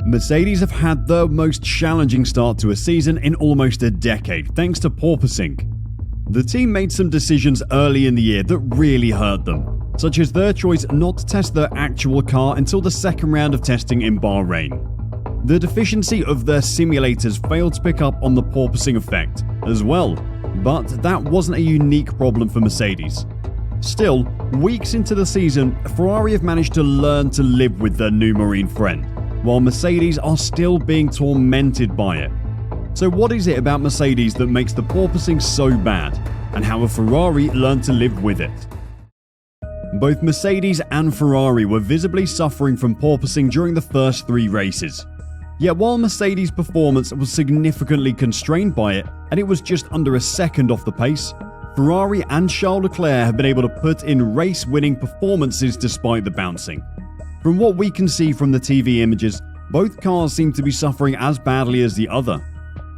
Mercedes have had the most challenging start to a season in almost a decade thanks to porpoising. The team made some decisions early in the year that really hurt them, such as their choice not to test their actual car until the second round of testing in Bahrain. The deficiency of their simulators failed to pick up on the porpoising effect as well, but that wasn't a unique problem for Mercedes. Still, weeks into the season, Ferrari have managed to learn to live with their new marine friend, while Mercedes are still being tormented by it. So what is it about Mercedes that makes the porpoising so bad, and how have Ferrari learned to live with it? Both Mercedes and Ferrari were visibly suffering from porpoising during the first 3 races. Yet while Mercedes' performance was significantly constrained by it, and it was just under a second off the pace, Ferrari and Charles Leclerc have been able to put in race-winning performances despite the bouncing. From what we can see from the TV images, both cars seem to be suffering as badly as the other.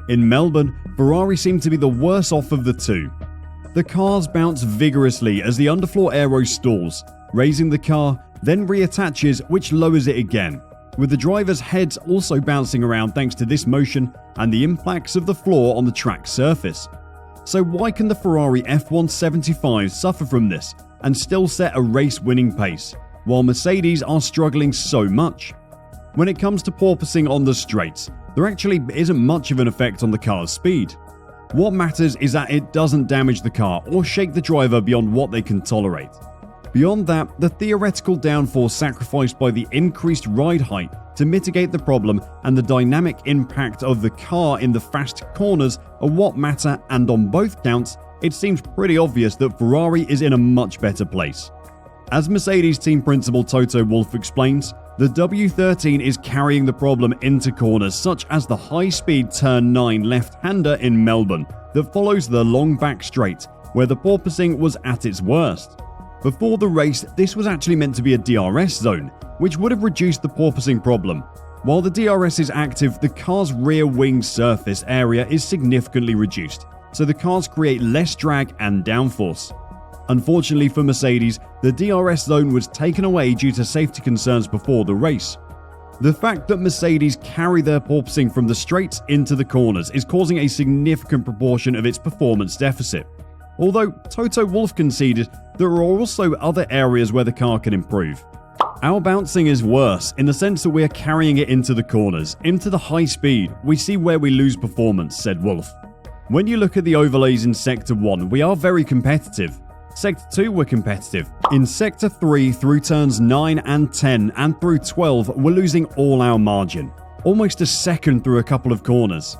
In Melbourne, Ferrari seemed to be the worse off of the two. The cars bounce vigorously as the underfloor aero stalls, raising the car, then reattaches, which lowers it again, with the drivers' heads also bouncing around thanks to this motion and the impacts of the floor on the track surface. So why can the Ferrari F175 suffer from this and still set a race-winning pace, while Mercedes are struggling so much? When it comes to porpoising on the straights, there actually isn't much of an effect on the car's speed. What matters is that it doesn't damage the car or shake the driver beyond what they can tolerate. Beyond that, the theoretical downforce sacrificed by the increased ride height to mitigate the problem and the dynamic impact of the car in the fast corners are what matter, and on both counts, it seems pretty obvious that Ferrari is in a much better place. As Mercedes team principal Toto Wolff explains, the W13 is carrying the problem into corners such as the high-speed turn 9 left-hander in Melbourne that follows the long back straight, where the porpoising was at its worst. Before the race, this was actually meant to be a DRS zone, which would have reduced the porpoising problem. While the DRS is active, the car's rear wing surface area is significantly reduced, so the cars create less drag and downforce. Unfortunately for Mercedes, the DRS zone was taken away due to safety concerns before the race. The fact that Mercedes carry their porpoising from the straights into the corners is causing a significant proportion of its performance deficit. Although Toto Wolff conceded there are also other areas where the car can improve. Our bouncing is worse in the sense that we are carrying it into the corners, into the high speed. We see where we lose performance, said Wolff. When you look at the overlays in Sector 1, we are very competitive. Sector 2 we're competitive. In Sector 3 through turns 9 and 10 and through 12 we're losing all our margin. Almost a second through a couple of corners.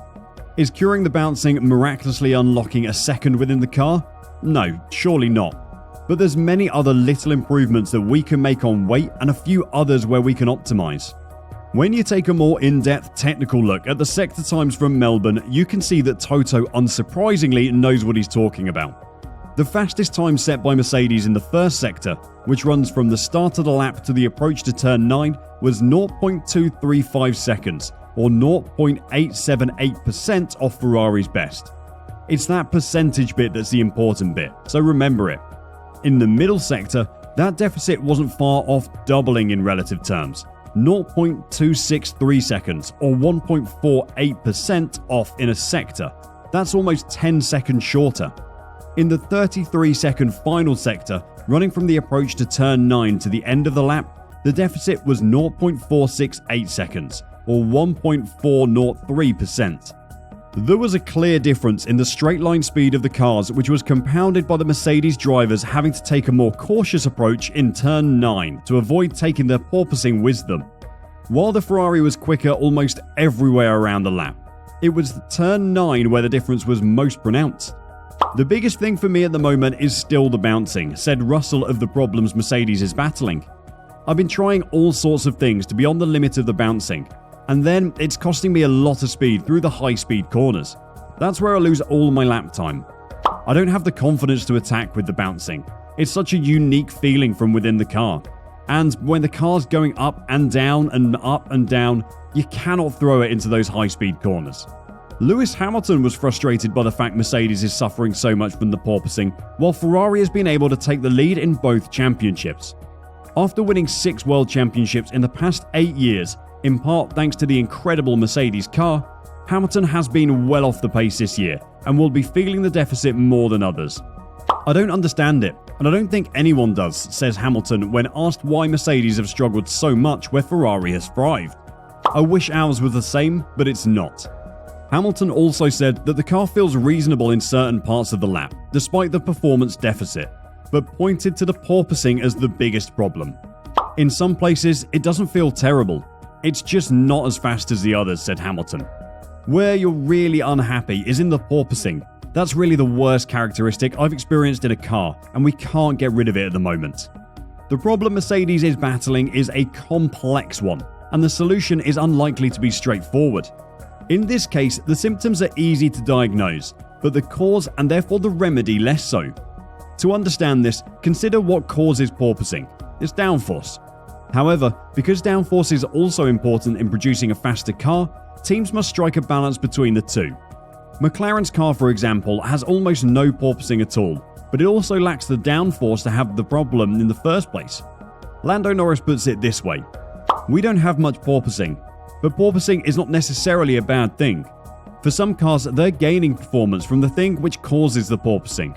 Is curing the bouncing miraculously unlocking a second within the car? No, surely not. But there's many other little improvements that we can make on weight and a few others where we can optimize. When you take a more in-depth technical look at the sector times from Melbourne, you can see that Toto unsurprisingly knows what he's talking about. The fastest time set by Mercedes in the first sector, which runs from the start of the lap to the approach to turn 9, was 0.235 seconds, or 0.878% off Ferrari's best. It's that percentage bit that's the important bit, so remember it. In the middle sector, that deficit wasn't far off doubling in relative terms, 0.263 seconds, or 1.48% off in a sector. That's almost 10 seconds shorter. In the 33-second final sector, running from the approach to turn 9 to the end of the lap, the deficit was 0.468 seconds, or 1.403%. There was a clear difference in the straight line speed of the cars, which was compounded by the Mercedes drivers having to take a more cautious approach in turn 9 to avoid taking their porpoising with them. While the Ferrari was quicker almost everywhere around the lap, it was the turn 9 where the difference was most pronounced. The biggest thing for me at the moment is still the bouncing, said Russell of the problems Mercedes is battling. I've been trying all sorts of things to be on the limit of the bouncing, and then it's costing me a lot of speed through the high-speed corners. That's where I lose all my lap time. I don't have the confidence to attack with the bouncing. It's such a unique feeling from within the car. And when the car's going up and down, you cannot throw it into those high-speed corners. Lewis Hamilton was frustrated by the fact Mercedes is suffering so much from the porpoising, while Ferrari has been able to take the lead in both championships. After winning 6 world championships in the past 8 years, In part thanks to the incredible Mercedes car, Hamilton has been well off the pace this year and will be feeling the deficit more than others. I don't understand it, and I don't think anyone does, says Hamilton when asked why Mercedes have struggled so much where Ferrari has thrived. I wish ours was the same, but it's not. Hamilton also said that the car feels reasonable in certain parts of the lap, despite the performance deficit, but pointed to the porpoising as the biggest problem. In some places, it doesn't feel terrible. It's just not as fast as the others, said Hamilton. Where you're really unhappy is in the porpoising. That's really the worst characteristic I've experienced in a car, and we can't get rid of it at the moment. The problem Mercedes is battling is a complex one, and the solution is unlikely to be straightforward. In this case, the symptoms are easy to diagnose, but the cause and therefore the remedy less so. To understand this, consider what causes porpoising. It's downforce. However, because downforce is also important in producing a faster car, teams must strike a balance between the two. McLaren's car, for example, has almost no porpoising at all, but it also lacks the downforce to have the problem in the first place. Lando Norris puts it this way: "We don't have much porpoising, but porpoising is not necessarily a bad thing. For some cars, they're gaining performance from the thing which causes the porpoising.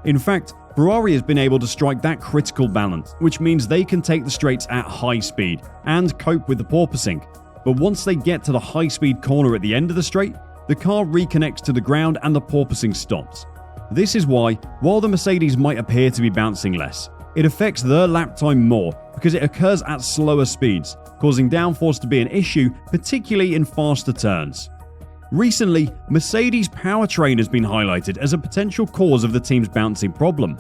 In fact, Ferrari has been able to strike that critical balance, which means they can take the straights at high speed and cope with the porpoising. But once they get to the high-speed corner at the end of the straight, the car reconnects to the ground and the porpoising stops. This is why, while the Mercedes might appear to be bouncing less, it affects their lap time more because it occurs at slower speeds, causing downforce to be an issue, particularly in faster turns." Recently, Mercedes' powertrain has been highlighted as a potential cause of the team's bouncing problem.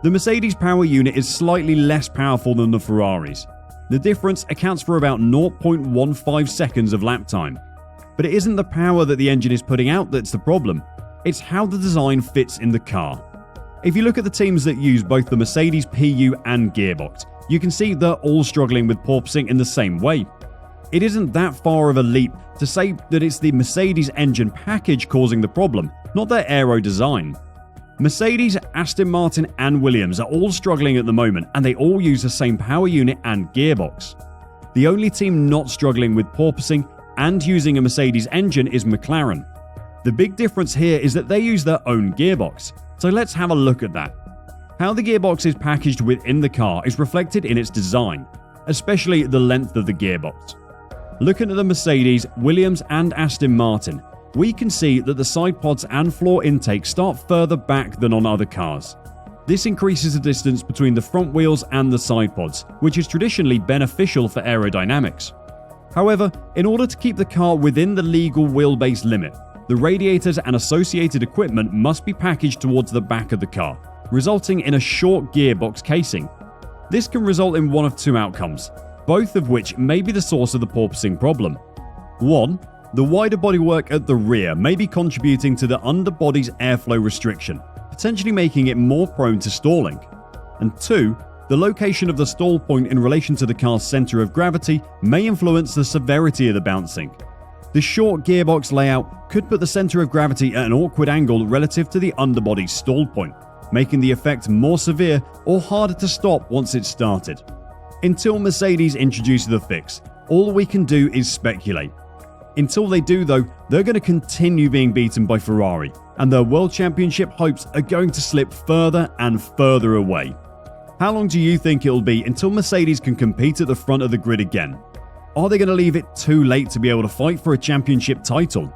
The Mercedes power unit is slightly less powerful than the Ferraris. The difference accounts for about 0.15 seconds of lap time. But it isn't the power that the engine is putting out that's the problem, it's how the design fits in the car. If you look at the teams that use both the Mercedes PU and gearbox, you can see they're all struggling with porpoising in the same way. It isn't that far of a leap to say that it's the Mercedes engine package causing the problem, not their aero design. Mercedes, Aston Martin and Williams are all struggling at the moment, and they all use the same power unit and gearbox. The only team not struggling with porpoising and using a Mercedes engine is McLaren. The big difference here is that they use their own gearbox, so let's have a look at that. How the gearbox is packaged within the car is reflected in its design, especially the length of the gearbox. Looking at the Mercedes, Williams and Aston Martin, we can see that the side pods and floor intake start further back than on other cars. This increases the distance between the front wheels and the side pods, which is traditionally beneficial for aerodynamics. However, in order to keep the car within the legal wheelbase limit, the radiators and associated equipment must be packaged towards the back of the car, resulting in a short gearbox casing. This can result in one of two outcomes, both of which may be the source of the porpoising problem. 1. The wider bodywork at the rear may be contributing to the underbody's airflow restriction, potentially making it more prone to stalling. And 2. The location of the stall point in relation to the car's center of gravity may influence the severity of the bouncing. The short gearbox layout could put the center of gravity at an awkward angle relative to the underbody's stall point, making the effect more severe or harder to stop once it's started. Until Mercedes introduces the fix, all we can do is speculate. Until they do though, they're going to continue being beaten by Ferrari, and their World Championship hopes are going to slip further and further away. How long do you think it'll be until Mercedes can compete at the front of the grid again? Are they going to leave it too late to be able to fight for a championship title?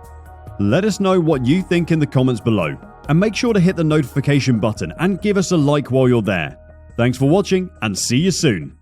Let us know what you think in the comments below, and make sure to hit the notification button and give us a like while you're there. Thanks for watching, and see you soon.